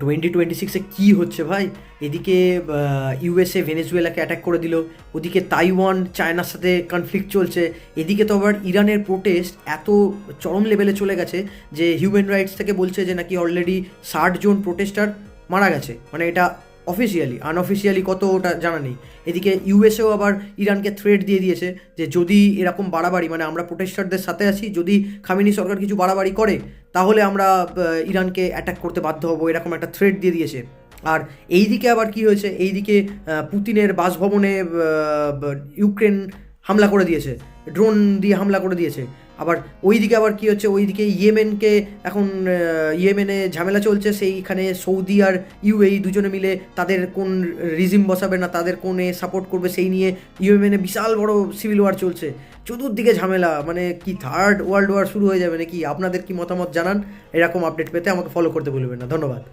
2026-এ কী হচ্ছে ভাই? এদিকে ইউএসএ ভেনেজুয়েলাকে অ্যাটাক করে দিল, ওদিকে তাইওয়ান চায়নার সাথে কনফ্লিক্ট চলছে, এদিকে তো আবার ইরানের প্রোটেস্ট এত চরম লেভেলে চলে গেছে যে হিউম্যান রাইটস থেকে বলছে যে নাকি অলরেডি 60 জন প্রোটেস্টার মারা গেছে। মানে এটা অফিসিয়ালি, আনঅফিসিয়ালি কত ওটা জানা নেই। এদিকে ইউএসএও আবার ইরানকে থ্রেট দিয়ে দিয়েছে যে যদি এরকম বাড়াবাড়ি, মানে আমরা প্রোটেস্টারদের সাথে আছি, যদি খামেনি সরকার কিছু বাড়াবাড়ি করে তাহলে আমরা ইরানকে অ্যাটাক করতে বাধ্য হব, এরকম একটা থ্রেট দিয়ে দিয়েছে। আর এইদিকে আবার কি হয়েছে, এইদিকে পুতিনের বাসভবনে ইউক্রেন হামলা করে দিয়েছে, ড্রোন দিয়ে হামলা করে দিয়েছে। আবার ওইদিকে আবার কি হচ্ছে, ওইদিকে ইয়েমেনকে এখন ইয়েমেনে ঝামেলা চলছে, সেইখানে সৌদি আর ইউএই দুজনে মিলে তাদের কোন রিজিম বসাবে না তাদের কোনে সাপোর্ট করবে সেই নিয়ে ইয়েমেনে বিশাল বড় সিভিল ওয়ার চলছে, চতুর্দিকে ঝামেলা। মানে কি থার্ড ওয়ার্ল্ড ওয়ার শুরু হয়ে যাবে নাকি? আপনাদের কি মতামত জানান। এরকম আপডেট পেতে আমাকে ফলো করতে ভুলবেন না। ধন্যবাদ।